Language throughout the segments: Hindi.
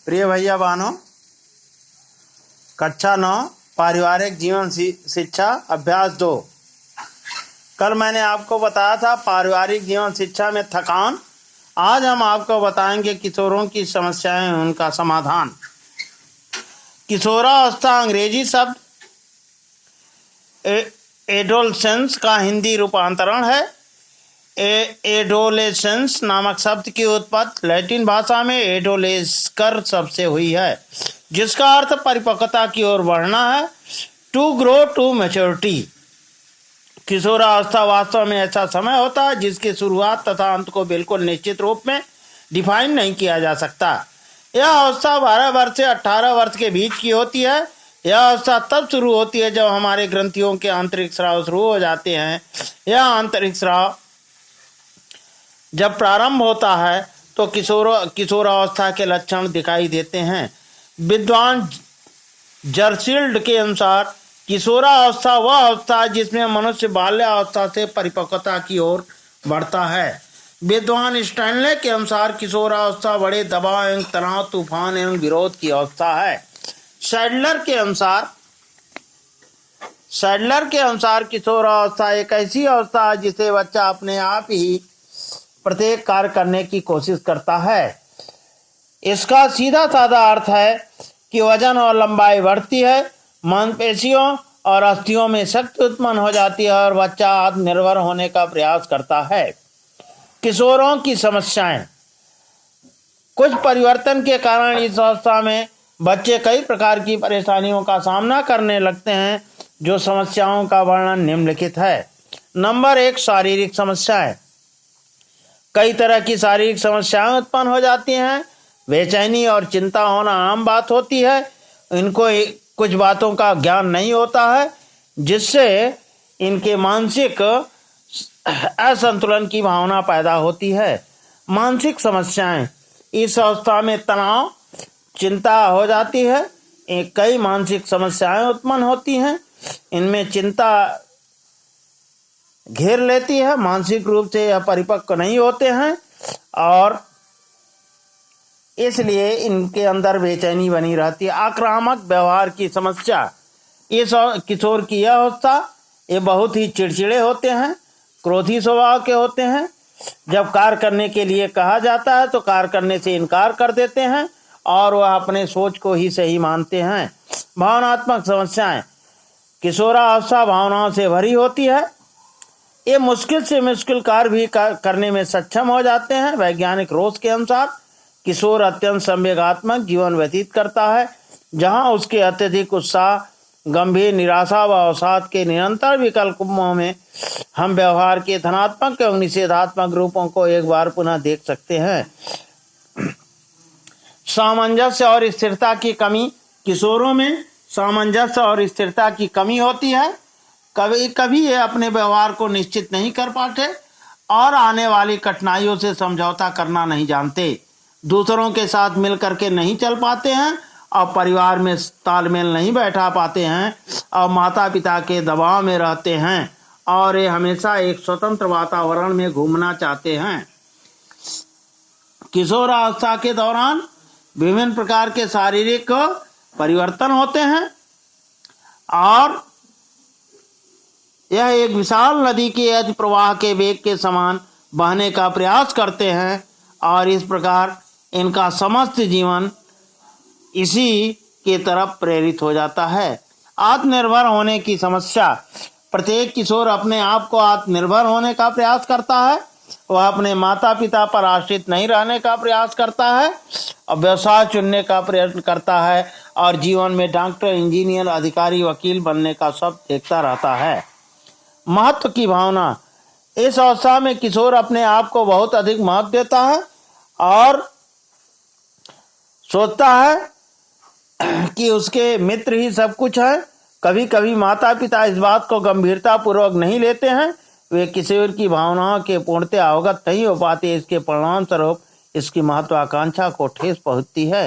प्रिय भैया बहनों, कक्षा 9 पारिवारिक जीवन शिक्षा अभ्यास 2। कल मैंने आपको बताया था पारिवारिक जीवन शिक्षा में थकान। आज हम आपको बताएंगे किशोरों की समस्याएं, उनका समाधान। किशोरावस्था अंग्रेजी शब्द एडोलसेंस का हिंदी रूपांतरण है। एडोलेसेंस नामक शब्द की उत्पत्ति लैटिन भाषा में एडोलेस्कर शब्द से हुई है, जिसका अर्थ परिपक्वता की ओर बढ़ना है, टू ग्रो टू मैच्योरिटी। किशोरावस्था वास्तव में ऐसा समय होता है जिसकी शुरुआत तथा अंत को बिल्कुल निश्चित रूप में डिफाइन नहीं किया जा सकता। यह अवस्था 12 वर्ष से 18 वर्ष के बीच की होती है। यह अवस्था तब शुरू होती है जब हमारे ग्रंथियों के आंतरिक स्राव शुरू हो जाते हैं। यह आंतरिक स्राव जब प्रारंभ होता है तो किशोरावस्था के लक्षण दिखाई देते हैं। विद्वान जर्सील्ड के अनुसार किशोरावस्था वह अवस्था है जिसमें मनुष्य बाल्यावस्था से परिपक्वता की ओर बढ़ता है। विद्वान स्टैनले के अनुसार किशोरावस्था बड़े दबाव एवं तनाव, तूफान एवं विरोध की अवस्था है। सैडलर के अनुसार किशोरावस्था एक ऐसी अवस्था है जिसे बच्चा अपने आप ही प्रत्येक कार्य करने की कोशिश करता है। इसका सीधा साधा अर्थ है कि वजन और लंबाई बढ़ती है, मांसपेशियों और अस्थियों में शक्ति उत्पन्न हो जाती है और बच्चा आत्मनिर्भर होने का प्रयास करता है। किशोरों की समस्याएं। कुछ परिवर्तन के कारण इस अवस्था में बच्चे कई प्रकार की परेशानियों का सामना करने लगते हैं, जो समस्याओं का वर्णन निम्नलिखित है। नंबर 1, शारीरिक समस्याएं। कई तरह की शारीरिक समस्याएं उत्पन्न हो जाती हैं। बेचैनी और चिंता होना आम बात होती है। इनको कुछ बातों का ज्ञान नहीं होता है, जिससे इनके मानसिक असंतुलन की भावना पैदा होती है। मानसिक समस्याएं। इस अवस्था में तनाव, चिंता हो जाती है। कई मानसिक समस्याएं उत्पन्न होती हैं। इनमें चिंता घेर लेती है। मानसिक रूप से यह परिपक्व नहीं होते हैं और इसलिए इनके अंदर बेचैनी बनी रहती है। आक्रामक व्यवहार की समस्या। इस किशोर की यह अवस्था, ये बहुत ही चिड़चिड़े होते हैं, क्रोधी स्वभाव के होते हैं। जब कार्य करने के लिए कहा जाता है तो कार्य करने से इनकार कर देते हैं और वह अपने सोच को ही सही मानते हैं। भावनात्मक समस्याएं। किशोरावस्था भावनाओं से भरी होती है। ये मुश्किल से मुश्किल कार्य भी करने में सक्षम हो जाते हैं। वैज्ञानिक रोज के अनुसार किशोर अत्यंत संवेगात्मक जीवन व्यतीत करता है, जहां उसके अत्यधिक उत्साह, गंभीर निराशा व अवसाद के निरंतर विकल्पों में हम व्यवहार के धनात्मक एवं निषेधात्मक रूपों को एक बार पुनः देख सकते हैं। सामंजस्य और स्थिरता की कमी। किशोरों में सामंजस्य और स्थिरता की कमी होती है। कभी कभी ये अपने व्यवहार को निश्चित नहीं कर पाते और आने वाली कठिनाइयों से समझौता करना नहीं जानते। दूसरों के साथ मिलकर के नहीं चल पाते हैं और परिवार में तालमेल नहीं बैठा पाते हैं और माता पिता के दबाव में रहते हैं और ये हमेशा एक स्वतंत्र वातावरण में घूमना चाहते हैं। किशोरावस्था के दौरान विभिन्न प्रकार के शारीरिक परिवर्तन होते हैं और यह एक विशाल नदी के अति प्रवाह के वेग के समान बहने का प्रयास करते हैं और इस प्रकार इनका समस्त जीवन इसी के तरफ प्रेरित हो जाता है। आत्मनिर्भर होने की समस्या। प्रत्येक किशोर अपने आप को आत्मनिर्भर होने का प्रयास करता है। वह अपने माता पिता पर आश्रित नहीं रहने का प्रयास करता है और व्यवसाय चुनने का प्रयत्न करता है और जीवन में डॉक्टर, इंजीनियर, अधिकारी, वकील बनने का सब देखता रहता है। महत्व की भावना। इस अवस्था में किशोर अपने आप को बहुत अधिक महत्व देता है और सोचता है कि उसके मित्र ही सब कुछ है। कभी कभी माता पिता इस बात को गंभीरता पूर्वक नहीं लेते हैं। वे किशोर की भावनाओं के पूर्णतः अवगत नहीं हो पाते। इसके परिणाम स्वरूप इसकी महत्वाकांक्षा को ठेस पहुंचती है।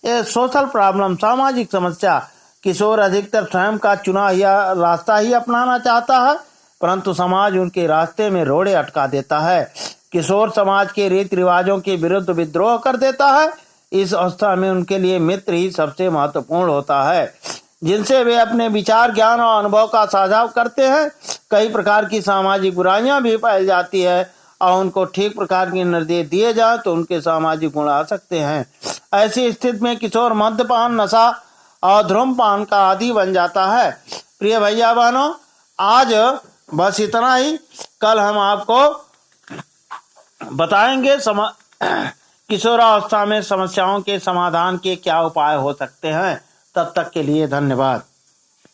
यह सोशल प्रॉब्लम, सामाजिक समस्या। किशोर अधिकतर स्वयं का चुना या रास्ता ही अपनाना चाहता है, परंतु समाज उनके रास्ते में रोड़े अटका देता है। किशोर समाज के रीति रिवाजों के विरुद्ध विद्रोह कर देता है। इस अवस्था में उनके लिए मित्र ही सबसे महत्वपूर्ण होता है, जिनसे वे अपने विचार, ज्ञान और अनुभव का साझा करते हैं। कई प्रकार की सामाजिक बुराइयां भी फैल जाती है और उनको ठीक प्रकार के निर्देश दिए जाए तो उनके सामाजिक गुण आ सकते हैं। ऐसी स्थिति में किशोर मद्यपान, नशा और धूम्रपान का आदी बन जाता है। प्रिय भैया बहनों, आज बस इतना ही। कल हम आपको बताएंगे किशोरावस्था में समस्याओं के समाधान के क्या उपाय हो सकते हैं। तब तक के लिए धन्यवाद।